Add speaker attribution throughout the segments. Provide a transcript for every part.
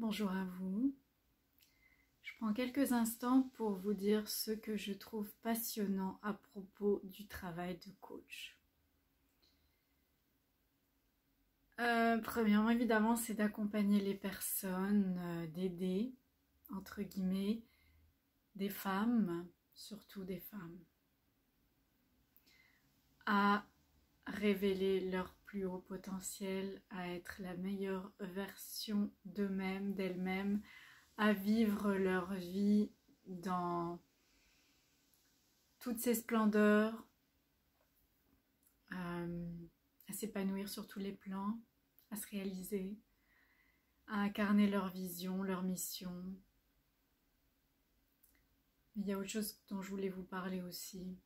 Speaker 1: Bonjour à vous. Je prends quelques instants pour vous dire ce que je trouve passionnant à propos du travail de coach. Premièrement, évidemment, c'est d'accompagner les personnes, d'aider, entre guillemets, des femmes, surtout des femmes, à révéler leur plus haut potentiel, à être la meilleure version d'eux-mêmes, d'elles-mêmes, à vivre leur vie dans toutes ses splendeurs, à s'épanouir sur tous les plans, à se réaliser, à incarner leur vision, leur mission. Il y a autre chose dont je voulais vous parler aussi.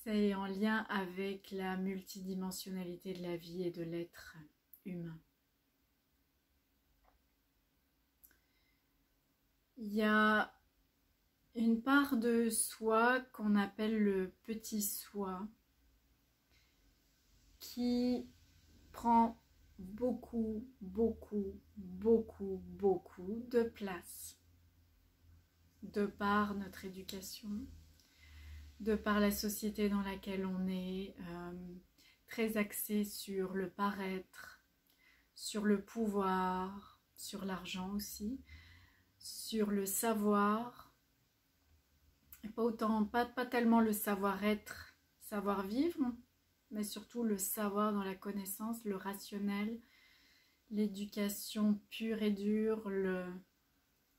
Speaker 1: C'est en lien avec la multidimensionnalité de la vie et de l'être humain. Il y a une part de soi qu'on appelle le petit soi qui prend beaucoup de place de par notre éducation, de par la société dans laquelle on est, très axée sur le paraître, sur le pouvoir, sur l'argent aussi, sur le savoir, et pas tellement le savoir-être, savoir-vivre, mais surtout le savoir dans la connaissance, le rationnel, l'éducation pure et dure,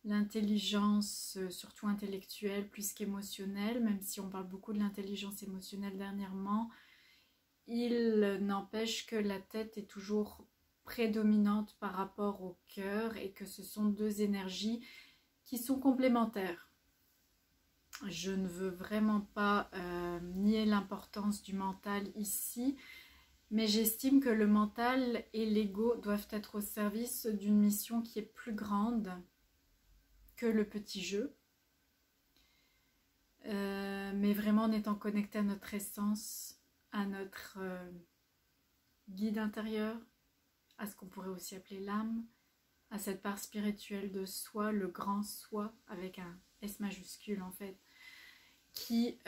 Speaker 1: l'intelligence, surtout intellectuelle plus qu'émotionnelle, même si on parle beaucoup de l'intelligence émotionnelle dernièrement, il n'empêche que la tête est toujours prédominante par rapport au cœur et que ce sont deux énergies qui sont complémentaires. Je ne veux vraiment pas nier l'importance du mental ici, mais j'estime que le mental et l'ego doivent être au service d'une mission qui est plus grande que le petit jeu, mais vraiment en étant connecté à notre essence, à notre guide intérieur, à ce qu'on pourrait aussi appeler l'âme, à cette part spirituelle de soi, le grand soi, avec un S majuscule en fait, qui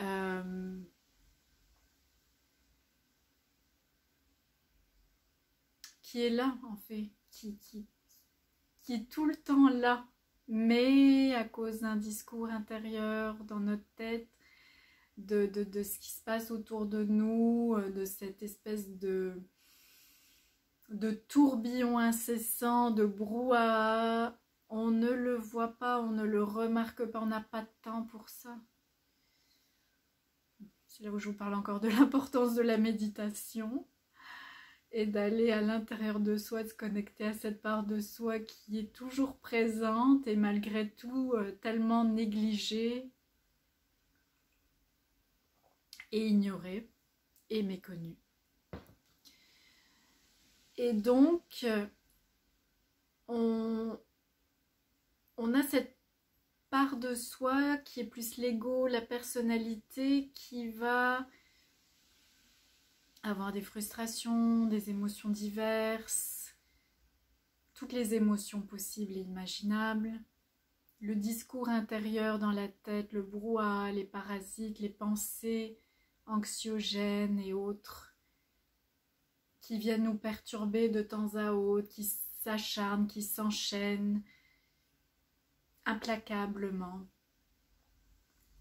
Speaker 1: est là en fait, qui est tout le temps là, mais à cause d'un discours intérieur dans notre tête, de ce qui se passe autour de nous, de cette espèce de tourbillon incessant, de brouhaha, on ne le voit pas, on ne le remarque pas, on n'a pas de temps pour ça. C'est là où je vous parle encore de l'importance de la méditation et d'aller à l'intérieur de soi, de se connecter à cette part de soi qui est toujours présente et malgré tout tellement négligée et ignorée et méconnue. Et donc, on a cette part de soi qui est plus l'ego, la personnalité, qui va avoir des frustrations, des émotions diverses, toutes les émotions possibles et imaginables, le discours intérieur dans la tête, le brouhaha, les parasites, les pensées anxiogènes et autres qui viennent nous perturber de temps à autre, qui s'acharnent, qui s'enchaînent implacablement.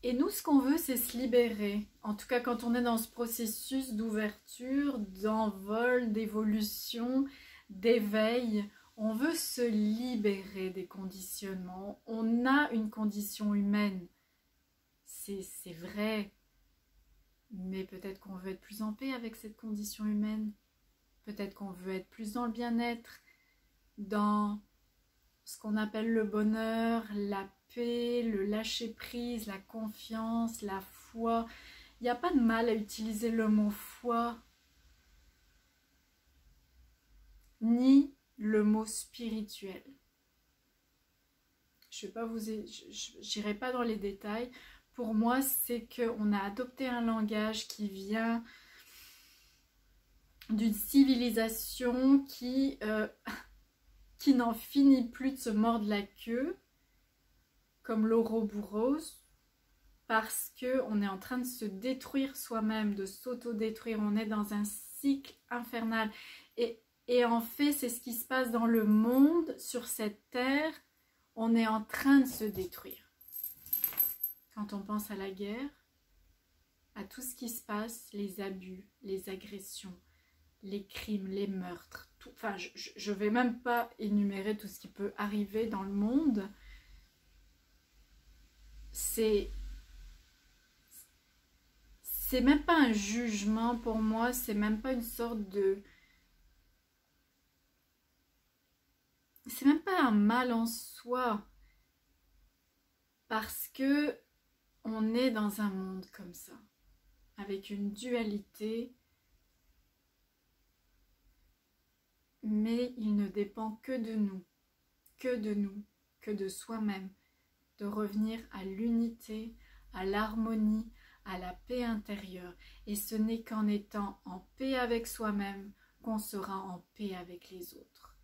Speaker 1: Et nous, ce qu'on veut, c'est se libérer. En tout cas, quand on est dans ce processus d'ouverture, d'envol, d'évolution, d'éveil, on veut se libérer des conditionnements. On a une condition humaine, c'est vrai, mais peut-être qu'on veut être plus en paix avec cette condition humaine. Peut-être qu'on veut être plus dans le bien-être, dans ce qu'on appelle le bonheur, la paix, le lâcher-prise, la confiance, la foi. Il n'y a pas de mal à utiliser le mot foi, ni le mot spirituel. Je n'irai pas dans les détails. Pour moi, c'est qu'on a adopté un langage qui vient d'une civilisation qui qui n'en finit plus de se mordre la queue, comme l'Ouroboros, parce qu'on est en train de se détruire soi-même, de s'auto-détruire. On est dans un cycle infernal. Et en fait, c'est ce qui se passe dans le monde, sur cette terre. On est en train de se détruire. Quand on pense à la guerre, à tout ce qui se passe, les abus, les agressions, les crimes, les meurtres, tout, enfin, je ne vais même pas énumérer tout ce qui peut arriver dans le monde. C'est même pas un jugement pour moi, c'est même pas une sorte de... C'est même pas un mal en soi, parce que on est dans un monde comme ça, avec une dualité, mais il ne dépend que de nous, que de nous, que de soi-même, de revenir à l'unité, à l'harmonie, à la paix intérieure. Et ce n'est qu'en étant en paix avec soi-même qu'on sera en paix avec les autres.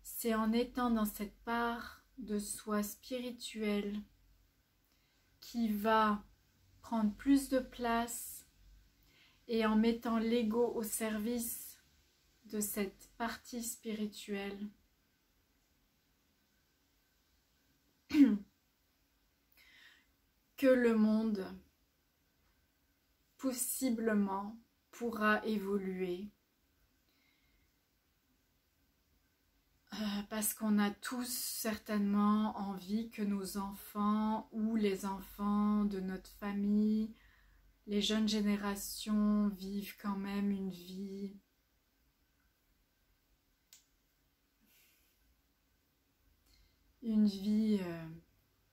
Speaker 1: C'est en étant dans cette part de soi spirituelle qui va prendre plus de place et en mettant l'ego au service de cette partie spirituelle que le monde possiblement pourra évoluer. Parce qu'on a tous certainement envie que nos enfants ou les enfants de notre famille, les jeunes générations vivent quand même une vie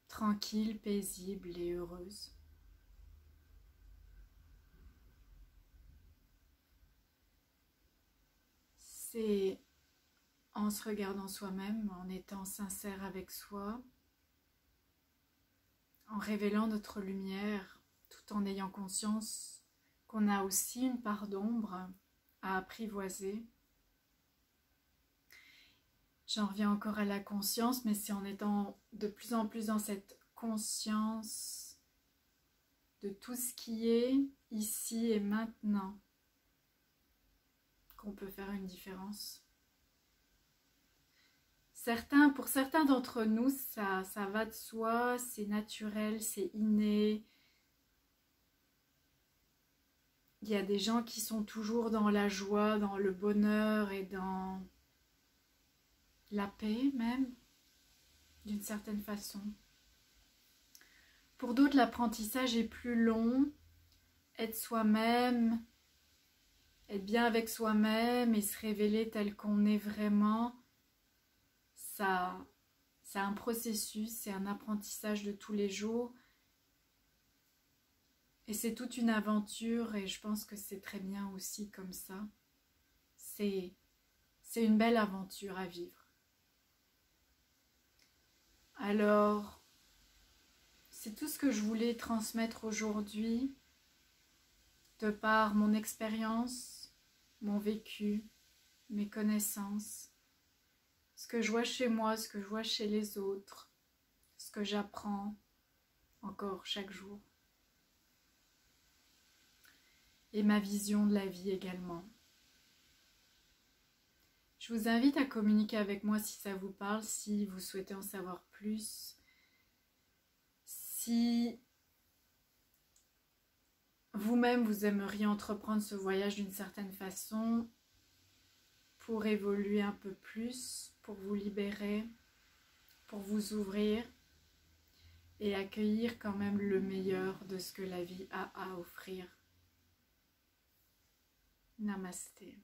Speaker 1: tranquille, paisible et heureuse. C'est en se regardant soi-même, en étant sincère avec soi, en révélant notre lumière, tout en ayant conscience qu'on a aussi une part d'ombre à apprivoiser. J'en reviens encore à la conscience, mais c'est en étant de plus en plus dans cette conscience de tout ce qui est ici et maintenant qu'on peut faire une différence. Pour certains d'entre nous, ça va de soi, c'est naturel, c'est inné. Il y a des gens qui sont toujours dans la joie, dans le bonheur et dans la paix même, d'une certaine façon. Pour d'autres, l'apprentissage est plus long. Être soi-même, être bien avec soi-même et se révéler tel qu'on est vraiment, c'est un processus, c'est un apprentissage de tous les jours. Et c'est toute une aventure et je pense que c'est très bien aussi comme ça. C'est une belle aventure à vivre. Alors, c'est tout ce que je voulais transmettre aujourd'hui, de par mon expérience, mon vécu, mes connaissances, ce que je vois chez moi, ce que je vois chez les autres, ce que j'apprends encore chaque jour. Et ma vision de la vie également. Je vous invite à communiquer avec moi si ça vous parle, si vous souhaitez en savoir plus, si vous-même vous aimeriez entreprendre ce voyage d'une certaine façon pour évoluer un peu plus, pour vous libérer, pour vous ouvrir et accueillir quand même le meilleur de ce que la vie a à offrir. Namasté.